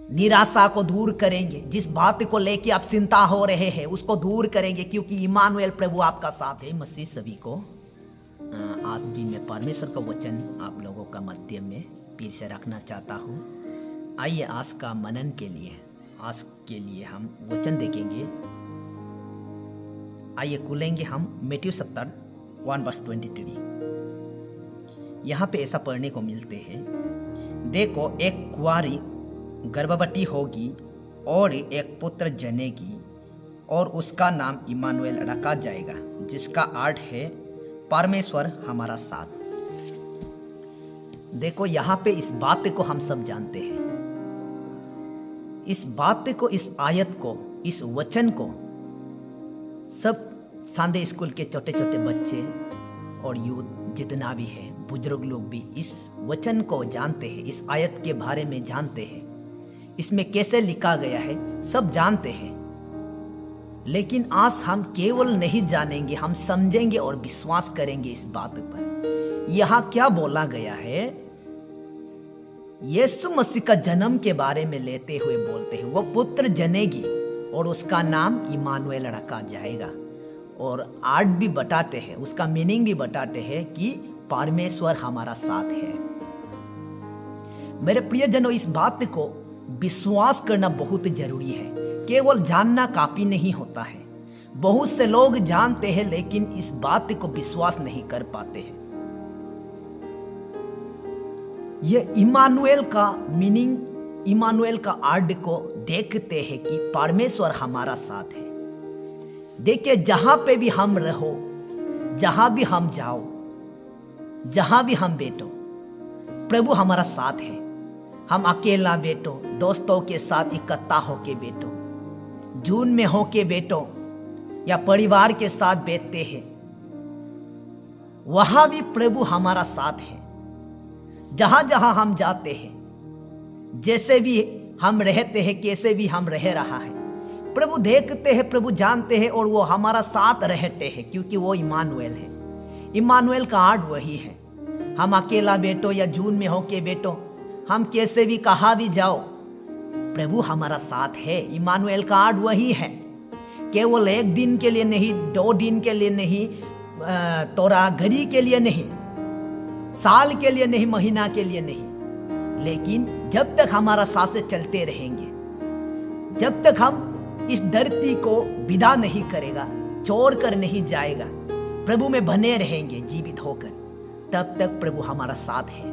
निराशा को दूर करेंगे। जिस बात को लेके आप चिंता हो रहे हैं उसको दूर करेंगे, क्योंकि इमानुएल प्रभु आपका साथ है। मसीह सभी को आज भी मैं परमेश्वर का वचन आप लोगों का मध्य में फिर से रखना चाहता हूँ। आइए आज का मनन के लिए हम वचन देखेंगे। आइए खुलेंगे हम मत्ती 7:1-23। यहाँ पे ऐसा पढ़ने को मिलते हैं, देखो एक कुंवारी गर्भवती होगी और एक पुत्र जनेगी और उसका नाम इमानुएल रखा जाएगा, जिसका अर्थ है परमेश्वर हमारा साथ। देखो यहाँ पे इस बात को हम सब जानते हैं, इस बात को, इस आयत को, इस वचन को सब संडे स्कूल के छोटे छोटे बच्चे और यूथ जितना भी है, बुजुर्ग लोग भी इस वचन को जानते हैं, इस आयत के बारे में जानते हैं, इसमें कैसे लिखा गया है सब जानते हैं। लेकिन आज हम केवल नहीं जानेंगे, हम समझेंगे और विश्वास करेंगे इस बात पर। यहाँ क्या बोला गया है, यीशु मसीह का जन्म के बारे में लेते हुए बोलते हैं, वो पुत्र जनेगी और उसका नाम इमानुएल रखा जाएगा। और आर्ट भी बताते हैं, उसका मीनिंग भी बताते हैं कि परमेश्वर हमारा साथ है। मेरे प्रियजनों, इस बात को विश्वास करना बहुत जरूरी है। केवल जानना काफी नहीं होता है। बहुत से लोग जानते हैं लेकिन इस बात को विश्वास नहीं कर पाते हैं। ये इमानुएल का मीनिंग, इमानुएल का अर्थ को देखते हैं कि परमेश्वर हमारा साथ है। देखिए, जहां पे भी हम रहो, जहां भी हम जाओ, जहां भी हम बैठो, प्रभु हमारा साथ है। हम अकेला बैठो, दोस्तों के साथ इकट्ठा होके बैठो, जून में होके बैठो या परिवार के साथ बैठते हैं, वहां भी प्रभु हमारा साथ है। जहां जहां हम जाते हैं, जैसे भी हम रहते हैं, कैसे भी हम रह रहा है, प्रभु देखते हैं, प्रभु जानते हैं और वो हमारा साथ रहते हैं, क्योंकि वो इमानुएल है। इमानुएल का अर्थ वही है। हम अकेला बैठो या जून में होके बैठो, हम कैसे भी कहा भी जाओ, प्रभु हमारा साथ है। इमानुएल का अर्थ वही है। केवल एक दिन के लिए नहीं, 2 दिन के लिए नहीं, तोरा घड़ी के लिए नहीं, साल के लिए नहीं, महीना के लिए नहीं, लेकिन जब तक हमारा सांसें चलते रहेंगे, जब तक हम इस धरती को विदा नहीं करेगा, छोड़ कर नहीं जाएगा, प्रभु में बने रहेंगे जीवित होकर, तब तक प्रभु हमारा साथ है।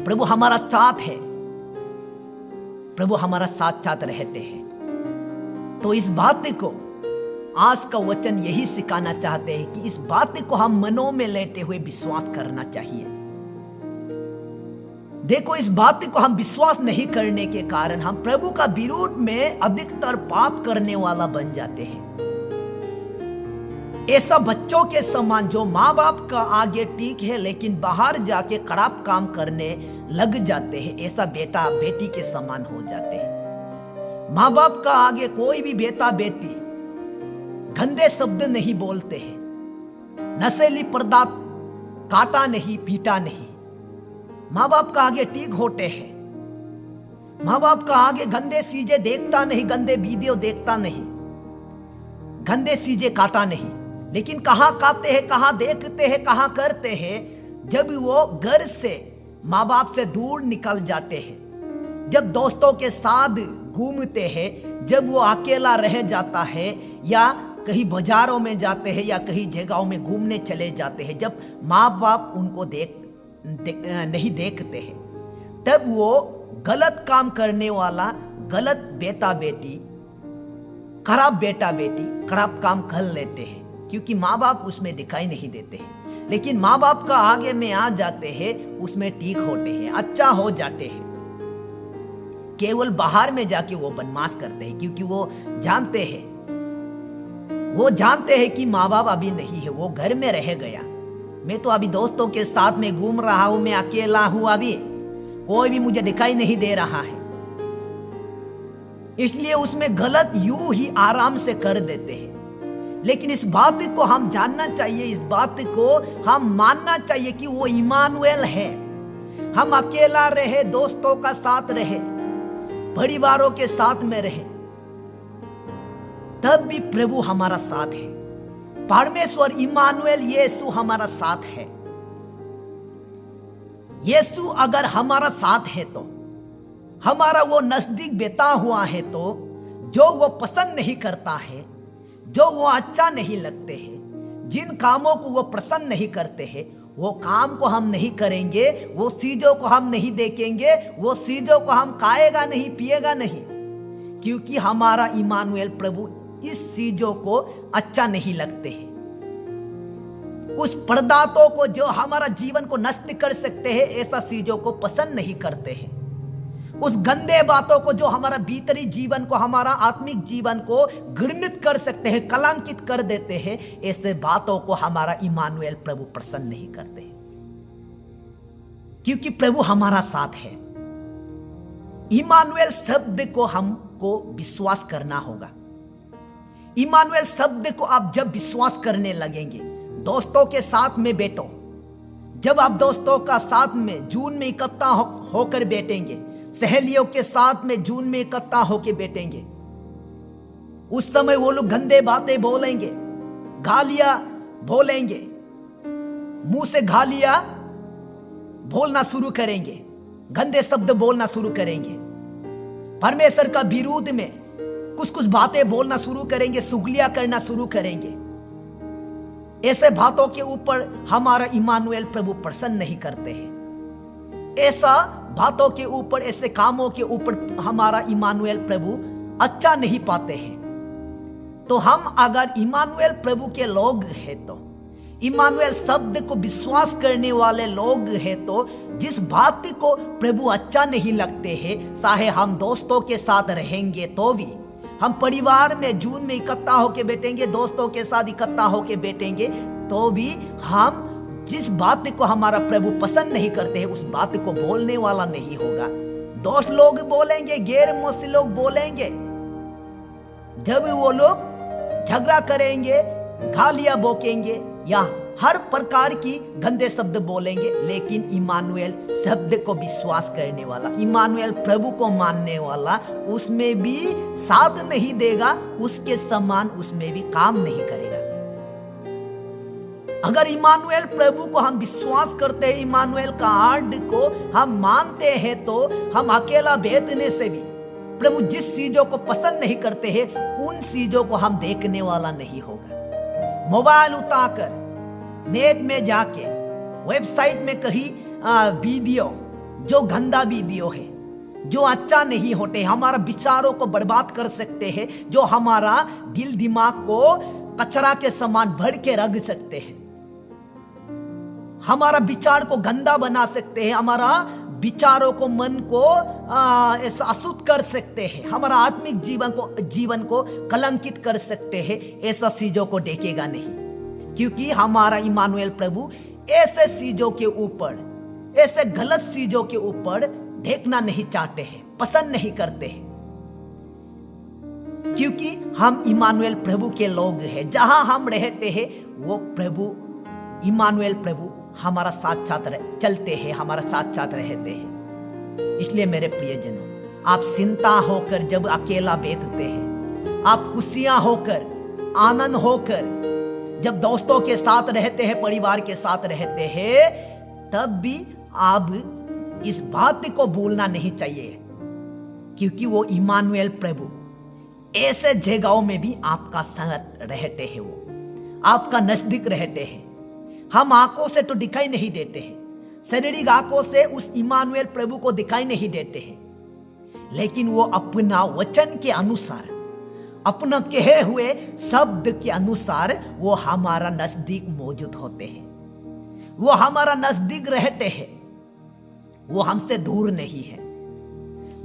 प्रभु हमारा साथ है, प्रभु हमारा साथ साथ रहते हैं। तो इस बात को आज का वचन यही सिखाना चाहते हैं कि इस बात को हम मनों में लेते हुए विश्वास करना चाहिए। देखो, इस बात को हम विश्वास नहीं करने के कारण हम प्रभु का विरोध में अधिकतर पाप करने वाला बन जाते हैं। ऐसा बच्चों के समान जो माँ बाप का आगे ठीक है लेकिन बाहर जाके खराब काम करने लग जाते हैं, ऐसा बेटा बेटी के समान हो जाते हैं। माँ बाप का आगे कोई भी बेटा बेटी गंदे शब्द नहीं बोलते हैं, नशीली पदार्थ काटा नहीं, पीटा नहीं, माँ बाप का आगे ठीक होते हैं। माँ बाप का आगे गंदे चीजें देखता नहीं, गंदे वीडियो देखता नहीं, गंदे चीजें काटा नहीं। लेकिन कहाँ खाते हैं, कहाँ देखते हैं, कहाँ करते हैं, जब वो घर से माँ बाप से दूर निकल जाते हैं, जब दोस्तों के साथ घूमते हैं, जब वो अकेला रह जाता है या कहीं बाजारों में जाते हैं या कहीं जगहों में घूमने चले जाते हैं, जब माँ बाप उनको नहीं देखते हैं, तब वो गलत काम करने वाला, गलत बेटा बेटी, खराब बेटा बेटी खराब काम कर लेते हैं, क्योंकि माँ बाप उसमें दिखाई नहीं देते हैं। लेकिन माँ बाप का आगे में आ जाते हैं, उसमें ठीक होते हैं, अच्छा हो जाते हैं। केवल बाहर में जाके वो बदमाश करते हैं, क्योंकि वो जानते हैं कि माँ बाप अभी नहीं है, वो घर में रह गया। मैं तो अभी दोस्तों के साथ में घूम रहा हूं, मैं अकेला हूं, अभी कोई भी मुझे दिखाई नहीं दे रहा है, इसलिए उसमें गलत यूं ही आराम से कर देते हैं। लेकिन इस बात को हम जानना चाहिए, इस बात को हम मानना चाहिए कि वो इमानुएल है। हम अकेला रहे, दोस्तों का साथ रहे, परिवारों के साथ में रहे, तब भी प्रभु हमारा साथ है। परमेश्वर इमानुएल यीशु हमारा साथ है। यीशु अगर हमारा साथ है तो, हमारा वो नजदीक बेटा हुआ है तो, जो वो पसंद नहीं करता है, जो वो अच्छा नहीं लगते हैं, जिन कामों को वो पसंद नहीं करते हैं, वो काम को हम नहीं करेंगे, वो चीजों को हम नहीं देखेंगे, वो चीजों को हम खाएगा नहीं, पिएगा नहीं, क्योंकि हमारा इमानुएल प्रभु इस चीजों को अच्छा नहीं लगते हैं। उस पदार्थों को जो हमारा जीवन को नष्ट कर सकते हैं, ऐसा चीजों को पसंद नहीं करते हैं। उस गंदे बातों को जो हमारा भीतरी जीवन को, हमारा आत्मिक जीवन को घृणित कर सकते हैं, कलंकित कर देते हैं, ऐसे बातों को हमारा इमानुएल प्रभु पसंद नहीं करते, क्योंकि प्रभु हमारा साथ है। इमानुएल शब्द को हमको विश्वास करना होगा। इमानुएल शब्द को आप जब विश्वास करने लगेंगे, दोस्तों के साथ में बैठो, जब आप दोस्तों का साथ में जून में इकट्ठा होकर बैठेंगे, सहेलियों के साथ में जून में इकट्ठा होकर बैठेंगे, उस समय वो लोग गंदे बातें बोलेंगे, गालियां बोलेंगे, मुंह से गालियां बोलना शुरू करेंगे, गंदे शब्द बोलना शुरू करेंगे, परमेश्वर का विरोध में कुछ कुछ बातें बोलना शुरू करेंगे, चुगलियां करना शुरू करेंगे। ऐसे बातों के ऊपर हमारा इमानुएल प्रभु प्रसन्न नहीं करते हैं। ऐसा बातों के ऊपर, ऐसे कामों के ऊपर हमारा इमानुएल प्रभु अच्छा नहीं पाते हैं। तो हम अगर इमानुएल प्रभु के लोग हैं तो, इमानुएल शब्द को विश्वास करने वाले लोग हैं तो, जिस बात को प्रभु अच्छा नहीं लगते हैं, चाहे हम दोस्तों के साथ रहेंगे तो भी, हम परिवार में जून में इकट्ठा होके बैठेंगे, दोस्तों के साथ इकट्ठा होके बैठेंगे, तो भी हम जिस बात को हमारा प्रभु पसंद नहीं करते हैं, उस बात को बोलने वाला नहीं होगा। दोस्त लोग बोलेंगे, गैर मसीही लोग बोलेंगे, जब वो लोग झगड़ा करेंगे, गालियां बोकेंगे या हर प्रकार की गंदे शब्द बोलेंगे, लेकिन इमानुएल शब्द को विश्वास करने वाला, इमानुएल प्रभु को मानने वाला उसमें भी साथ नहीं देगा, उसके समान उसमें भी काम नहीं करेगा। अगर इमानुएल प्रभु को हम विश्वास करते हैं, इमानुएल का आर्ड को हम मानते हैं, तो हम अकेला बैठने से भी प्रभु जिस चीजों को पसंद नहीं करते हैं, उन चीजों को हम देखने वाला नहीं होगा। मोबाइल उठाकर नेट में जाके, वेबसाइट में कहीं वीडियो जो गंदा वीडियो है, जो अच्छा नहीं होते, हमारा विचारों को बर्बाद कर सकते हैं, जो हमारा दिल दिमाग को कचरा के समान भर के रख सकते हैं, हमारा विचार को गंदा बना सकते हैं, हमारा विचारों को, मन को ऐसा अशुद्ध कर सकते हैं, हमारा आत्मिक जीवन को कलंकित कर सकते हैं, ऐसा चीजों को देखेगा नहीं, क्योंकि हमारा इमानुएल प्रभु ऐसे चीजों के ऊपर, ऐसे गलत चीजों के ऊपर देखना नहीं चाहते हैं, पसंद नहीं करते हैं, क्योंकि हम इमानुएल प्रभु के लोग हैं। जहां हम रहते हैं, वो प्रभु इमानुएल प्रभु हमारा साथ साथ चलते हैं, हमारा साथ साथ रहते हैं। इसलिए मेरे प्रियजनों, आप चिंता होकर जब अकेला बैठते हैं, आप खुशियां होकर, आनंद होकर जब दोस्तों के साथ रहते हैं, परिवार के साथ रहते हैं, तब भी आप इस बात को भूलना नहीं चाहिए, क्योंकि वो इमानुएल प्रभु ऐसे जगहों में भी आपका साथ रहते हैं, वो आपका नजदीक रहते हैं। हम आंखों से तो दिखाई नहीं देते हैं, शारीरिक आंखों से उस इमानुएल प्रभु को दिखाई नहीं देते हैं, लेकिन वो अपना वचन के अनुसार, अपना कहे हुए शब्द के अनुसार वो हमारा नजदीक मौजूद होते हैं, वो हमारा नजदीक रहते हैं, वो हमसे दूर नहीं है।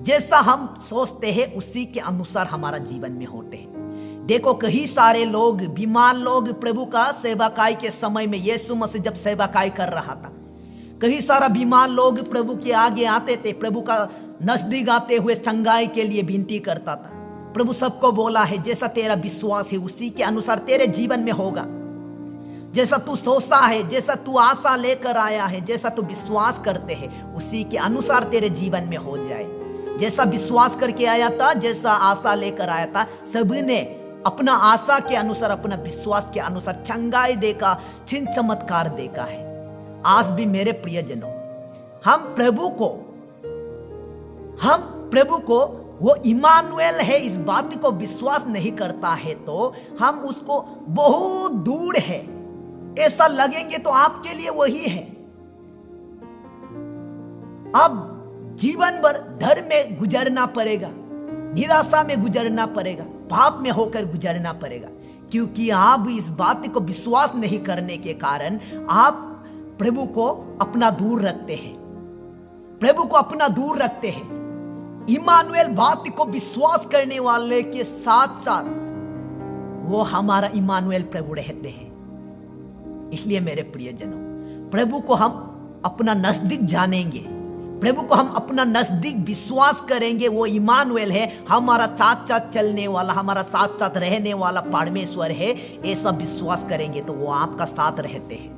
जैसा हम सोचते हैं उसी के अनुसार हमारा जीवन में होते हैं। देखो, कई सारे लोग, बीमार लोग प्रभु का सेवकाई के समय में, यीशु मसीह जब सेवकाई कर रहा था, कई सारा बीमार लोग प्रभु के आगे आते थे, प्रभु का नजदीक आते हुए चंगाई के लिए विनती करता था। प्रभु सबको बोला है, जैसा तेरा विश्वास है उसी के अनुसार तेरे जीवन में होगा, जैसा तू सोचता है, जैसा तू आशा लेकर आया है, जैसा तू विश्वास करते हैं, उसी के अनुसार तेरे जीवन में हो जाए। जैसा विश्वास करके आया था, जैसा आशा लेकर आया था, सभी ने अपना आशा के अनुसार, अपना विश्वास के अनुसार चंगाई देखा, चिन्ह चमत्कार देखा है। आज भी मेरे प्रियजनों, हम प्रभु को वो इमानुएल है इस बात को विश्वास नहीं करता है तो हम उसको बहुत दूर है ऐसा लगेंगे तो आपके लिए वही है। अब जीवन भर धर्म में गुजरना पड़ेगा, निराशा में गुजरना पड़ेगा, पाप में होकर गुजरना पड़ेगा, क्योंकि आप इस बात को विश्वास नहीं करने के कारण आप प्रभु को अपना दूर रखते हैं, प्रभु को अपना दूर रखते हैं। इमानुएल बात को विश्वास करने वाले के साथ साथ वो हमारा इमानुएल प्रभु रहते हैं। इसलिए मेरे प्रियजनों, प्रभु को हम अपना नजदीक जानेंगे, प्रभु को हम अपना नजदीक विश्वास करेंगे, वो इमानुएल है, हमारा साथ साथ चलने वाला, हमारा साथ साथ रहने वाला परमेश्वर है, ऐसा विश्वास करेंगे तो वो आपका साथ रहते हैं।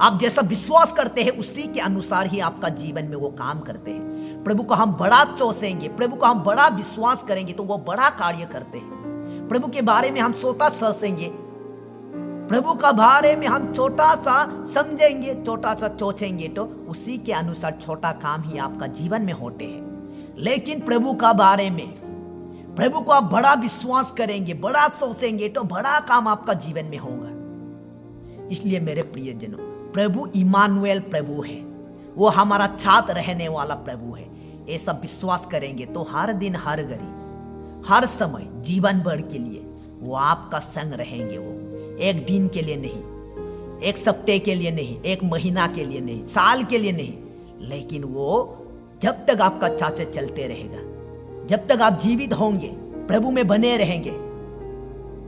आप जैसा विश्वास करते हैं उसी के अनुसार ही आपका जीवन में वो काम करते हैं। प्रभु को हम बड़ा सोचेंगे, प्रभु को हम बड़ा विश्वास करेंगे तो वो बड़ा कार्य करते हैं। प्रभु के बारे में हम छोटा सोचेंगे, प्रभु का बारे में हम छोटा सा समझेंगे, छोटा सा सोचेंगे तो उसी के अनुसार छोटा काम ही आपका जीवन में होते हैं। लेकिन प्रभु का बारे में, प्रभु को आप बड़ा विश्वास करेंगे, बड़ा सोचेंगे तो बड़ा काम आपका जीवन में होगा। इसलिए मेरे प्रियजनों, प्रभु इमानुएल प्रभु है, वो हमारा साथ रहने वाला प्रभु है। ऐसा विश्वास करेंगे तो हर दिन, हर घड़ी, हर समय, जीवन भर के लिए वो आपका संग रहेंगे। वो एक दिन के लिए नहीं, एक सप्ताह के लिए नहीं, एक महीना के लिए नहीं, साल के लिए नहीं, लेकिन वो जब तक आपका साथ से चलते रहेगा, जब तक आप जीवित होंगे, प्रभु में बने रहेंगे,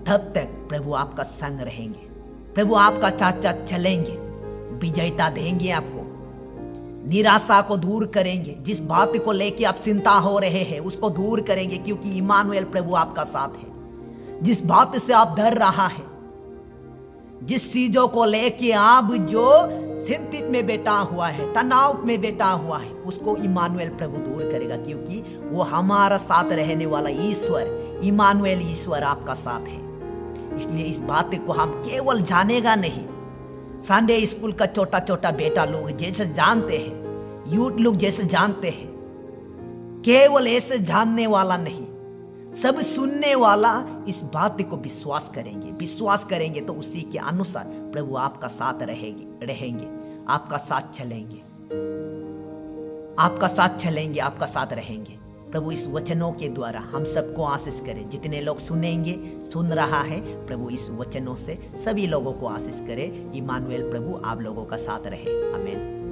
तब तक प्रभु आपका संग रहेंगे, प्रभु आपका साथ साथ चलेंगे, विजयता देंगे आपको, निराशा को दूर करेंगे। जिस बात को लेके आप चिंता हो रहे हैं उसको दूर करेंगे, क्योंकि इमानुएल प्रभु आपका साथ है। जिस बात से आप डर रहा है, जिस चीजों को लेके आप जो चिंतित में बैठा हुआ है, तनाव में बैठा हुआ है, उसको इमानुएल प्रभु दूर करेगा, क्योंकि वो हमारा साथ रहने वाला ईश्वर, इमानुएल ईश्वर आपका साथ है। इसलिए इस बात को हम केवल जानेगा नहीं, संडे स्कूल का छोटा छोटा बेटा लोग जैसे जानते हैं, यूथ लोग जैसे जानते हैं, केवल ऐसे जानने वाला नहीं, सब सुनने वाला इस बात को विश्वास करेंगे। विश्वास करेंगे तो उसी के अनुसार प्रभु आपका साथ रहेंगे, आपका साथ चलेंगे, आपका साथ चलेंगे, आपका साथ रहेंगे। प्रभु इस वचनों के द्वारा हम सबको आशीष करे। जितने लोग सुनेंगे, सुन रहा है, प्रभु इस वचनों से सभी लोगों को आशीष करे। इमानुएल प्रभु आप लोगों का साथ रहे। आमीन।